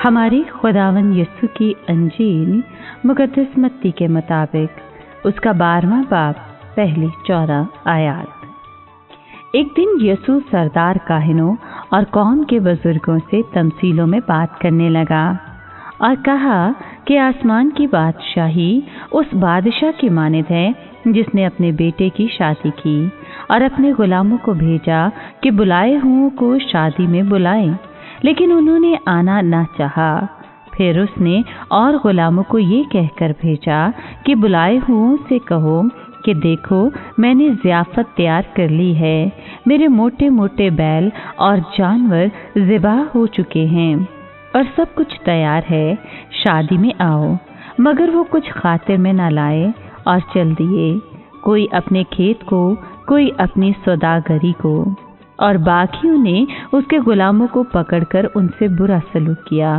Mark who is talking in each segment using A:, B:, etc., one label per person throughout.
A: हमारे खुदावंद यीशु की अंजील मुकद्दस मत्ती के मुताबिक उसका 12वां बाब पहली 14 आयत। एक दिन यीशु सरदार काहिनों और कौम के बुजुर्गों से तमसीलों में बात करने लगा और कहा कि आसमान की बादशाही उस बादशाह की मानद है जिसने अपने बेटे की शादी की और अपने गुलामों को भेजा कि बुलाए हुओं को शादी में बुलाएं, लेकिन उन्होंने आना न चाहा। फिर उसने और गुलामों को ये कहकर भेजा कि बुलाए हुओं से कहो कि देखो, मैंने ज़ियाफ़त तैयार कर ली है, मेरे मोटे मोटे बैल और जानवर ज़िबा हो चुके हैं और सब कुछ तैयार है, शादी में आओ। मगर वो कुछ खातिर में न लाए और चल दिए, कोई अपने खेत को, कोई अपनी सौदागरी को। और बाकियों ने उसके गुलामों को पकड़कर उनसे बुरा सलूक किया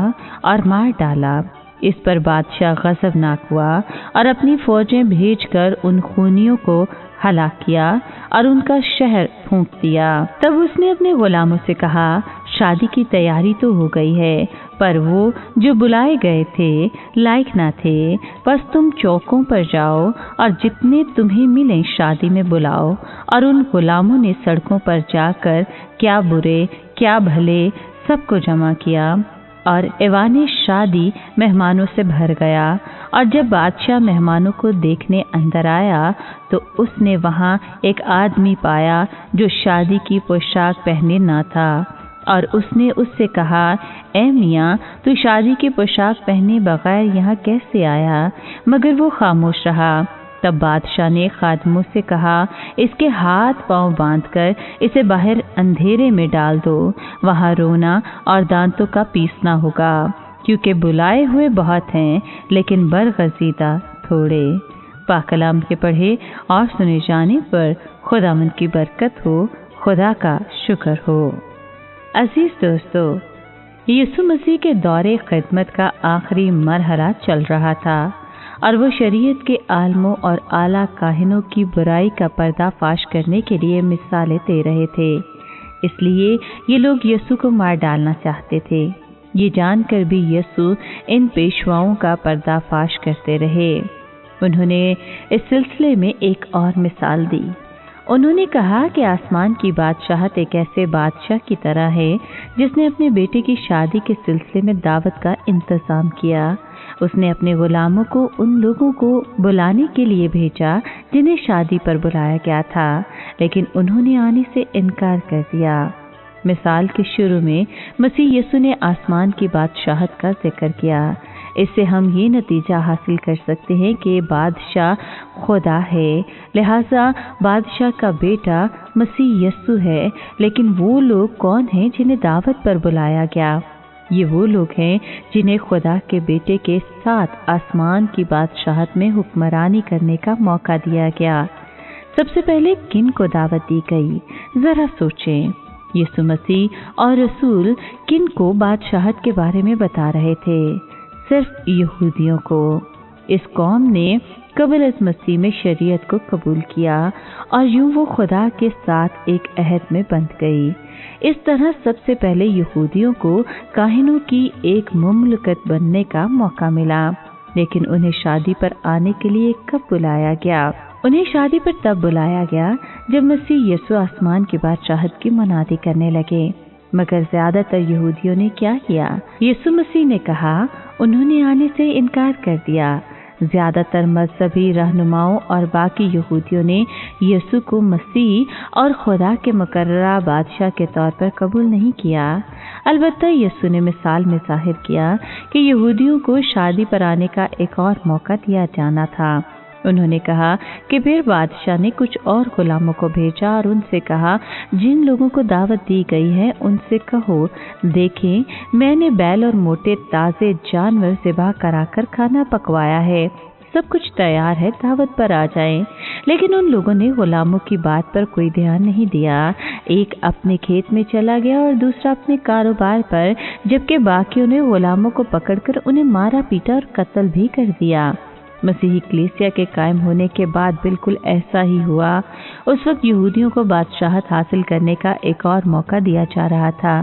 A: और मार डाला। इस पर बादशाह गज़बनाक हुआ और अपनी फौजें भेजकर उन खूनियों को हलाक किया और उनका शहर फूंक दिया। तब उसने अपने गुलामों से कहा, शादी की तैयारी तो हो गई है, पर वो जो बुलाए गए थे लायक ना थे। बस तुम चौकों पर जाओ और जितने तुम्हें मिलें शादी में बुलाओ। और उन गुलामों ने सड़कों पर जाकर क्या बुरे क्या भले सबको जमा किया और ऐवाने शादी मेहमानों से भर गया। और जब बादशाह मेहमानों को देखने अंदर आया तो उसने वहाँ एक आदमी पाया जो शादी की पोशाक पहने न था, और उसने उससे कहा, ए मियाँ, तू शादी की पोशाक पहने बगैर यहाँ कैसे आया? मगर वो खामोश रहा। तब बादशाह ने खादमों से कहा, इसके हाथ पांव बांधकर इसे बाहर अंधेरे में डाल दो, वहाँ रोना और दांतों का पीसना होगा, क्योंकि बुलाए हुए बहुत हैं लेकिन बरगजीदा थोड़े। पाकलाम के पढ़े और सुने जाने पर खुदावंद की बरकत हो, खुदा का शुक्र हो। अजीज दोस्तों, यीशु मसीह के दौरे खिदमत का आखिरी मरहला चल रहा था और वो शरीयत के आलमों और आला काहिनों की बुराई का पर्दाफाश करने के लिए मिसालें दे रहे थे। इसलिए ये लोग यीशु को मार डालना चाहते थे। ये जानकर भी यीशु इन पेशवाओं का पर्दाफाश करते रहे। उन्होंने इस सिलसिले में एक और मिसाल दी। उन्होंने कहा कि आसमान की बादशाहत एक ऐसे बादशाह की तरह है जिसने अपने बेटे की शादी के सिलसिले में दावत का इंतज़ाम किया। उसने अपने गुलामों को उन लोगों को बुलाने के लिए भेजा जिन्हें शादी पर बुलाया गया था, लेकिन उन्होंने आने से इनकार कर दिया। मिसाल के शुरू में मसीह यीशु ने आसमान की बादशाहत का जिक्र किया। इससे हम ये नतीजा हासिल कर सकते हैं कि बादशाह खुदा है, लिहाजा बादशाह का बेटा मसीह यीशु है। लेकिन वो लोग कौन हैं जिन्हें दावत पर बुलाया गया? ये वो लोग हैं जिन्हें खुदा के बेटे के साथ आसमान की बादशाहत में हुक्मरानी करने का मौका दिया गया। सबसे पहले किन को दावत दी गई? जरा सोचें। यीशु मसीह और रसूल किन को बादशाहत के बारे में बता रहे थे? सिर्फ यहूदियों को। इस कौम ने कबल मसीह में शरीयत को कबूल किया और यूं वो खुदा के साथ एक अहद में बंध गई। इस तरह सबसे पहले यहूदियों को काहिनों की एक मुमलकत बनने का मौका मिला। लेकिन उन्हें शादी पर आने के लिए कब बुलाया गया? उन्हें शादी पर तब बुलाया गया जब मसीह यीशु आसमान की बादशाहत की मुनादी करने लगे। मगर ज्यादातर यहूदियों ने क्या किया? यीशु मसीह ने कहा, उन्होंने आने से इनकार कर दिया। ज्यादातर मजहबी रहनुमाओं और बाकी यहूदियों ने यीशु को मसीह और खुदा के मुकर्ररा बादशाह के तौर पर कबूल नहीं किया। अलबत्ता यीशु ने मिसाल में जाहिर किया कि यहूदियों को शादी पर आने का एक और मौका दिया जाना था। उन्होंने कहा कि फिर बादशाह ने कुछ और गुलामों को भेजा और उनसे कहा, जिन लोगों को दावत दी गई है उनसे कहो, देखें, मैंने बैल और मोटे ताज़े जानवर ज़िबा कराकर खाना पकवाया है, सब कुछ तैयार है, दावत पर आ जाएं। लेकिन उन लोगों ने गुलामों की बात पर कोई ध्यान नहीं दिया। एक अपने खेत में चला गया और दूसरा अपने कारोबार पर, जबकि बाकियों ने गुलामों को पकड़कर उन्हें मारा पीटा और कत्ल भी कर दिया। मसीही कलीसिया के कायम होने के बाद बिल्कुल ऐसा ही हुआ। उस वक्त यहूदियों को बादशाहत हासिल करने का एक और मौका दिया जा रहा था।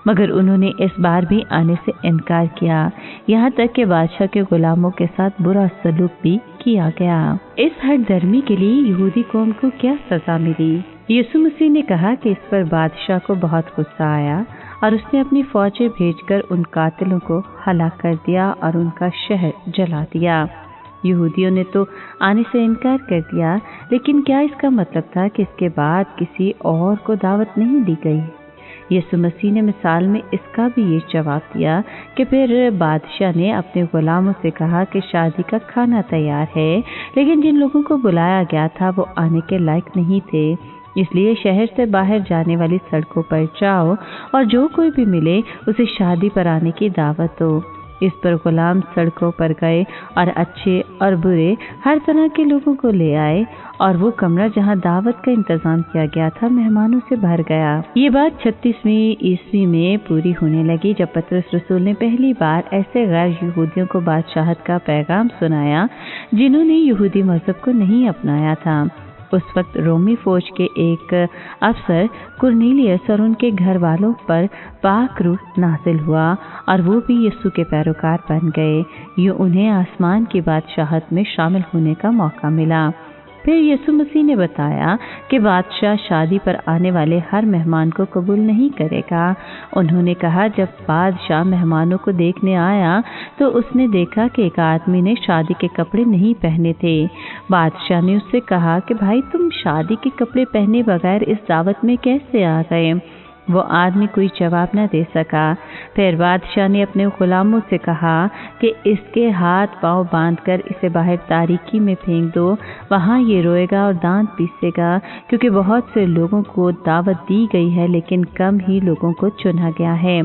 A: मगर उन्होंने इस बार भी आने से इनकार किया। यहाँ तक कि बादशाह के गुलामों के साथ बुरा सलूक भी किया गया। इस हठ धर्मी के लिए यहूदी कौम को क्या सजा मिली? यीशु मसीह ने कहा कि इस पर बादशाह को बहुत गुस्सा आया और उसने अपनी फौजें भेजकर उन कातिलों को हलाक कर दिया और उनका शहर जला दिया। यहूदियों ने तो आने से इनकार कर दिया, लेकिन क्या इसका मतलब था कि इसके बाद किसी और को दावत नहीं दी गई? यीशु मसीह ने मिसाल में इसका भी ये जवाब दिया कि फिर बादशाह ने अपने गुलामों से कहा कि शादी का खाना तैयार है, लेकिन जिन लोगों को बुलाया गया था वो आने के लायक नहीं थे। इसलिए शहर से बाहर जाने वाली सड़कों पर जाओ और जो कोई भी मिले उसे शादी पर आने की दावत दो। इस पर गुलाम सड़कों पर गए और अच्छे और बुरे हर तरह के लोगों को ले आए और वो कमरा जहां दावत का इंतजाम किया गया था मेहमानों से भर गया। ये बात 36वीं ईस्वी में पूरी होने लगी जब पतरस रसूल ने पहली बार ऐसे गैर यहूदियों को बादशाहत का पैगाम सुनाया जिन्होंने यहूदी मजहब को नहीं अपनाया था। उस वक्त रोमी फौज के एक अफसर कुरनेलियस और उनके घर वालों पर पाक रूह नाजिल हुआ और वो भी यीशु के पैरोकार बन गए। यूं उन्हें आसमान की बादशाहत में शामिल होने का मौका मिला। फिर यीशु मसीह ने बताया कि बादशाह शादी पर आने वाले हर मेहमान को कबूल नहीं करेगा। उन्होंने कहा, जब बादशाह मेहमानों को देखने आया तो उसने देखा कि एक आदमी ने शादी के कपड़े नहीं पहने थे। बादशाह ने उससे कहा कि भाई, तुम शादी के कपड़े पहने बगैर इस दावत में कैसे आ गए? वो आदमी कोई जवाब न दे सका। फिर बादशाह ने अपने गुलामों से कहा कि इसके हाथ पांव बांधकर इसे बाहर तारीकी में फेंक दो। वहाँ ये रोएगा और दांत पीसेगा, क्योंकि बहुत से लोगों को दावत दी गई है लेकिन कम ही लोगों को चुना गया है।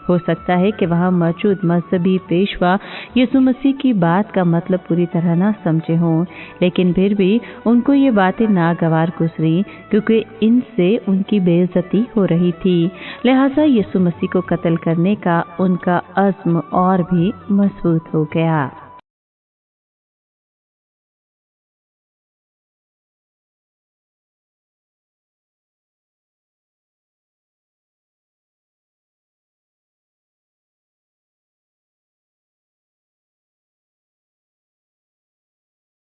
A: हो सकता है कि वहाँ मौजूद मजहबी पेशवा यीशु मसीह की बात का मतलब पूरी तरह ना समझे हों, लेकिन फिर भी उनको ये बातें नागवार गुजरी क्योंकि इनसे उनकी बेइज्जती हो रही थी। लिहाजा यीशु मसीह को कत्ल करने का उनका अज़्म और भी मजबूत हो गया।